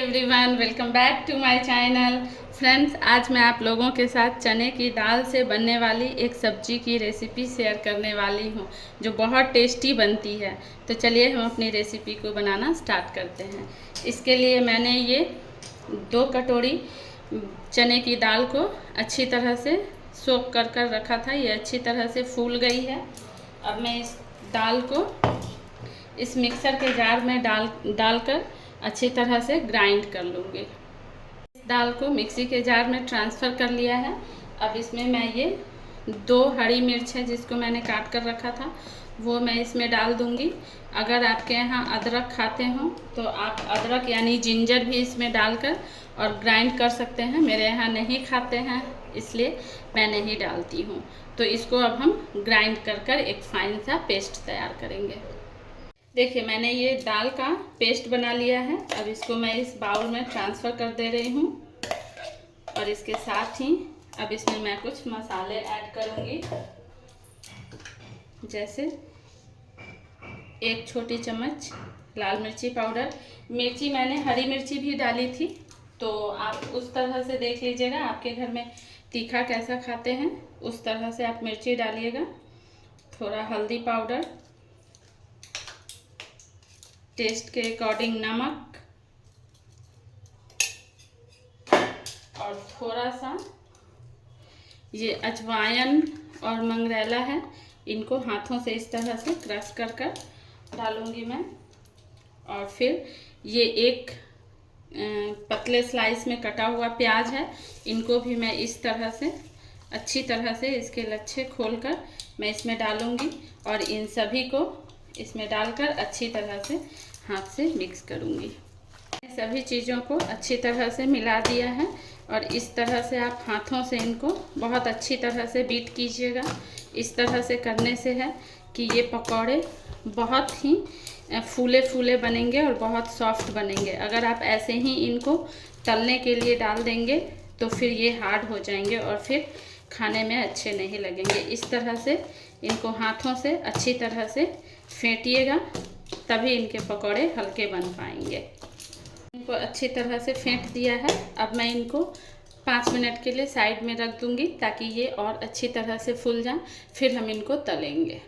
Everyone, welcome back to my channel. Friends, आज मैं आप लोगों के साथ चने की दाल से बनने वाली एक सब्जी की रेसिपी शेयर करने वाली हूं, जो बहुत टेस्टी बनती है। तो चलिए हम अपनी रेसिपी को बनाना स्टार्ट करते हैं। इसके लिए मैंने ये 2 कटोरी चने की दाल को अच्छी तरह से सोक कर रखा था। ये अच्छी तरह से फूल गई है। अब मैं इस दाल को इस मिक्सर के जार में डालकर अच्छी तरह से ग्राइंड कर लूँगी। इस दाल को मिक्सी के जार में ट्रांसफ़र कर लिया है। अब इसमें मैं ये 2 हरी मिर्च है जिसको मैंने काट कर रखा था, वो मैं इसमें डाल दूँगी। अगर आपके यहाँ अदरक खाते हो तो आप अदरक यानी जिंजर भी इसमें डालकर और ग्राइंड कर सकते हैं। मेरे यहाँ नहीं खाते हैं इसलिए मैं नहीं डालती हूँ। तो इसको अब हम ग्राइंड कर एक फाइन सा पेस्ट तैयार करेंगे। देखिए, मैंने ये दाल का पेस्ट बना लिया है। अब इसको मैं इस बाउल में ट्रांसफ़र कर दे रही हूँ और इसके साथ ही अब इसमें मैं कुछ मसाले ऐड करूँगी, जैसे 1 छोटी चम्मच लाल मिर्ची पाउडर। मिर्ची मैंने हरी मिर्ची भी डाली थी, तो आप उस तरह से देख लीजिएगा, आपके घर में तीखा कैसा खाते हैं उस तरह से आप मिर्ची डालिएगा। थोड़ा हल्दी पाउडर, टेस्ट के अकॉर्डिंग नमक और थोड़ा सा ये अजवाइन और मंगरेला है, इनको हाथों से इस तरह से क्रश कर डालूंगी मैं। और फिर ये एक पतले स्लाइस में कटा हुआ प्याज है, इनको भी मैं इस तरह से अच्छी तरह से इसके लच्छे खोलकर मैं इसमें डालूंगी और इन सभी को इसमें डालकर अच्छी तरह से हाथ से मिक्स करूंगी। सभी चीज़ों को अच्छी तरह से मिला दिया है और इस तरह से आप हाथों से इनको बहुत अच्छी तरह से बीट कीजिएगा। इस तरह से करने से है कि ये पकौड़े बहुत ही फूले फूले बनेंगे और बहुत सॉफ्ट बनेंगे। अगर आप ऐसे ही इनको तलने के लिए डाल देंगे तो फिर ये हार्ड हो जाएंगे और फिर खाने में अच्छे नहीं लगेंगे। इस तरह से इनको हाथों से अच्छी तरह से फेंटिएगा, तभी इनके पकौड़े हल्के बन पाएंगे। इनको अच्छी तरह से फेंट दिया है। अब मैं इनको 5 मिनट के लिए साइड में रख दूंगी ताकि ये और अच्छी तरह से फूल जाएं, फिर हम इनको तलेंगे।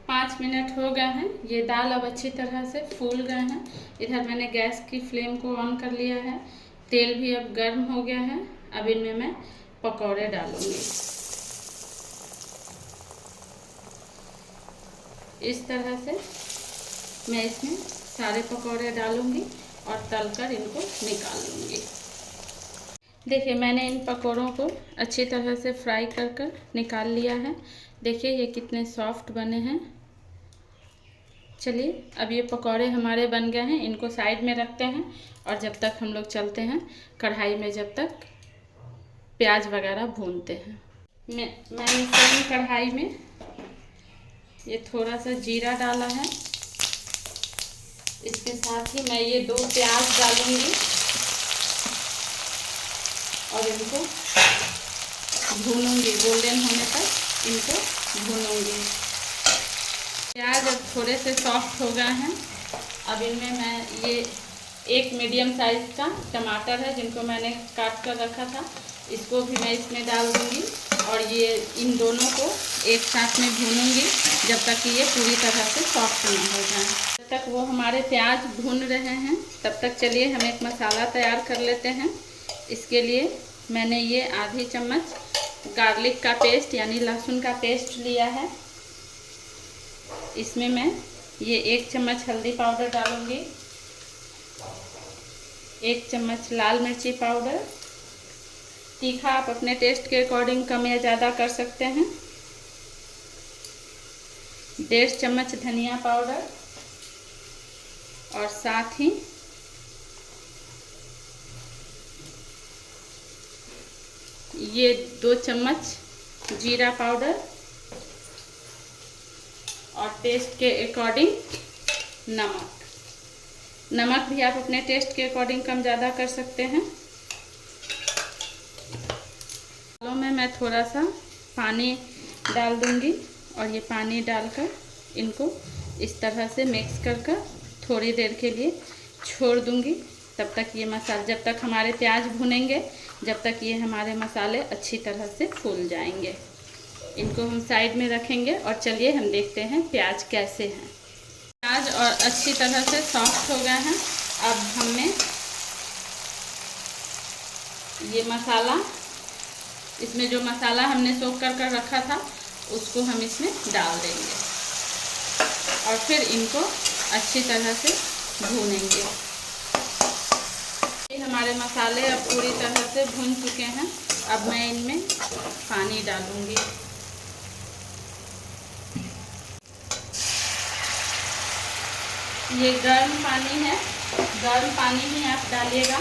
5 मिनट हो गए हैं, ये दाल अब अच्छी तरह से फूल गए हैं। इधर मैंने गैस की फ्लेम को ऑन कर लिया है, तेल भी अब गर्म हो गया है। अब इनमें मैं पकौड़े डालूंगी। इस तरह से मैं इसमें सारे पकौड़े डालूंगी और तलकर इनको निकाल लूँगी। देखिए, मैंने इन पकौड़ों को अच्छी तरह से फ्राई कर निकाल लिया है। देखिए ये कितने सॉफ्ट बने हैं। चलिए, अब ये पकौड़े हमारे बन गए हैं, इनको साइड में रखते हैं और जब तक हम लोग चलते हैं कढ़ाई में, जब तक प्याज वगैरह भूनते हैं। मैंने सेम कढ़ाई में ये थोड़ा सा जीरा डाला है, इसके साथ ही मैं ये 2 प्याज डालूंगी और इनको भूनूंगी, गोल्डन होने तक इनको भूनूंगी। प्याज अब थोड़े से सॉफ्ट हो गए हैं। अब इनमें मैं ये 1 मीडियम साइज़ का टमाटर है जिनको मैंने काट कर रखा था, इसको भी मैं इसमें डाल दूंगी और ये इन दोनों को एक साथ में भूनूंगी जब तक कि ये पूरी तरह से सॉफ्ट नहीं हो जाए। जब तक वो हमारे प्याज भून रहे हैं तब तक चलिए हम एक मसाला तैयार कर लेते हैं। इसके लिए मैंने ये आधी चम्मच गार्लिक का पेस्ट यानी लहसुन का पेस्ट लिया है। इसमें मैं ये 1 चम्मच हल्दी पाउडर डालूंगी, 1 चम्मच लाल मिर्ची पाउडर। तीखा आप अपने टेस्ट के अकॉर्डिंग कम या ज़्यादा कर सकते हैं। 1.5 चम्मच धनिया पाउडर और साथ ही ये 2 चम्मच जीरा पाउडर और टेस्ट के अकॉर्डिंग नमक भी आप अपने टेस्ट के अकॉर्डिंग कम ज़्यादा कर सकते हैं। में मैं थोड़ा सा पानी डाल दूंगी और ये पानी डालकर इनको इस तरह से मिक्स कर थोड़ी देर के लिए छोड़ दूंगी तब तक ये मसाला, जब तक हमारे प्याज भुनेंगे, जब तक ये हमारे मसाले अच्छी तरह से फूल जाएंगे। इनको हम साइड में रखेंगे और चलिए हम देखते हैं प्याज कैसे हैं। प्याज और अच्छी तरह से सॉफ्ट हो गए हैं। अब हमने ये मसाला, इसमें जो मसाला हमने सोख कर रखा था उसको हम इसमें डाल देंगे और फिर इनको अच्छी तरह से भूनेंगे। ये हमारे मसाले अब पूरी तरह से भून चुके हैं। अब मैं इनमें पानी डालूंगी। ये गर्म पानी है, गर्म पानी ही आप डालिएगा,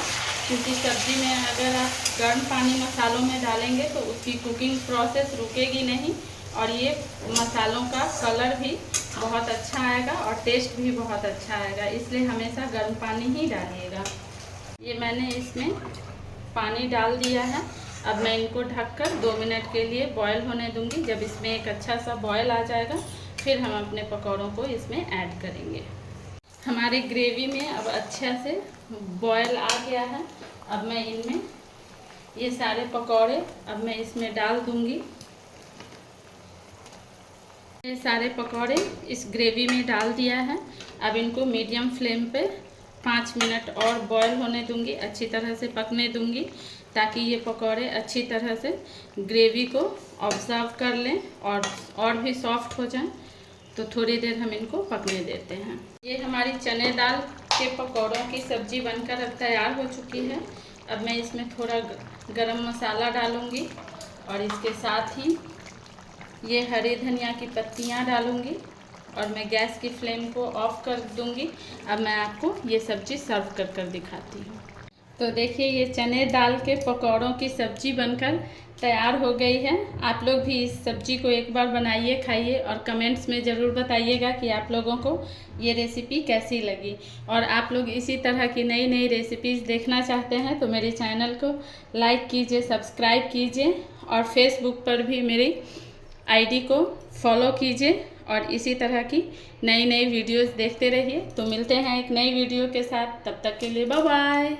क्योंकि सब्जी में अगर आप गर्म पानी मसालों में डालेंगे तो उसकी कुकिंग प्रोसेस रुकेगी नहीं और ये मसालों का कलर भी बहुत अच्छा आएगा और टेस्ट भी बहुत अच्छा आएगा। इसलिए हमेशा गर्म पानी ही डालिएगा। ये मैंने इसमें पानी डाल दिया है। अब मैं इनको ढककर 2 मिनट के लिए बॉयल होने दूंगी। जब इसमें एक अच्छा सा बॉयल आ जाएगा फिर हम अपने पकौड़ों को इसमें ऐड करेंगे। हमारी ग्रेवी में अब अच्छे से बॉयल आ गया है। अब मैं इनमें ये सारे पकौड़े अब मैं इसमें डाल दूंगी। ये सारे पकौड़े इस ग्रेवी में डाल दिया है। अब इनको मीडियम फ्लेम पे 5 मिनट और बॉयल होने दूंगी, अच्छी तरह से पकने दूंगी, ताकि ये पकौड़े अच्छी तरह से ग्रेवी को ऑब्जर्व कर लें और भी सॉफ्ट हो जाएं। तो थोड़ी देर हम इनको पकने देते हैं। ये हमारी चने दाल के पकौड़ों की सब्ज़ी बनकर अब तैयार हो चुकी है। अब मैं इसमें थोड़ा गरम मसाला डालूंगी और इसके साथ ही ये हरी धनिया की पत्तियां डालूंगी और मैं गैस की फ्लेम को ऑफ कर दूंगी। अब मैं आपको ये सब्ज़ी सर्व कर दिखाती हूँ। तो देखिए ये चने दाल के पकौड़ों की सब्ज़ी बनकर तैयार हो गई है। आप लोग भी इस सब्ज़ी को एक बार बनाइए, खाइए और कमेंट्स में ज़रूर बताइएगा कि आप लोगों को ये रेसिपी कैसी लगी। और आप लोग इसी तरह की नई नई रेसिपीज़ देखना चाहते हैं तो मेरे चैनल को लाइक कीजिए, सब्सक्राइब कीजिए और फेसबुक पर भी मेरी आईडी को फॉलो कीजिए और इसी तरह की नई नई वीडियोज़ देखते रहिए। तो मिलते हैं एक नई वीडियो के साथ, तब तक के लिए बाय बाय।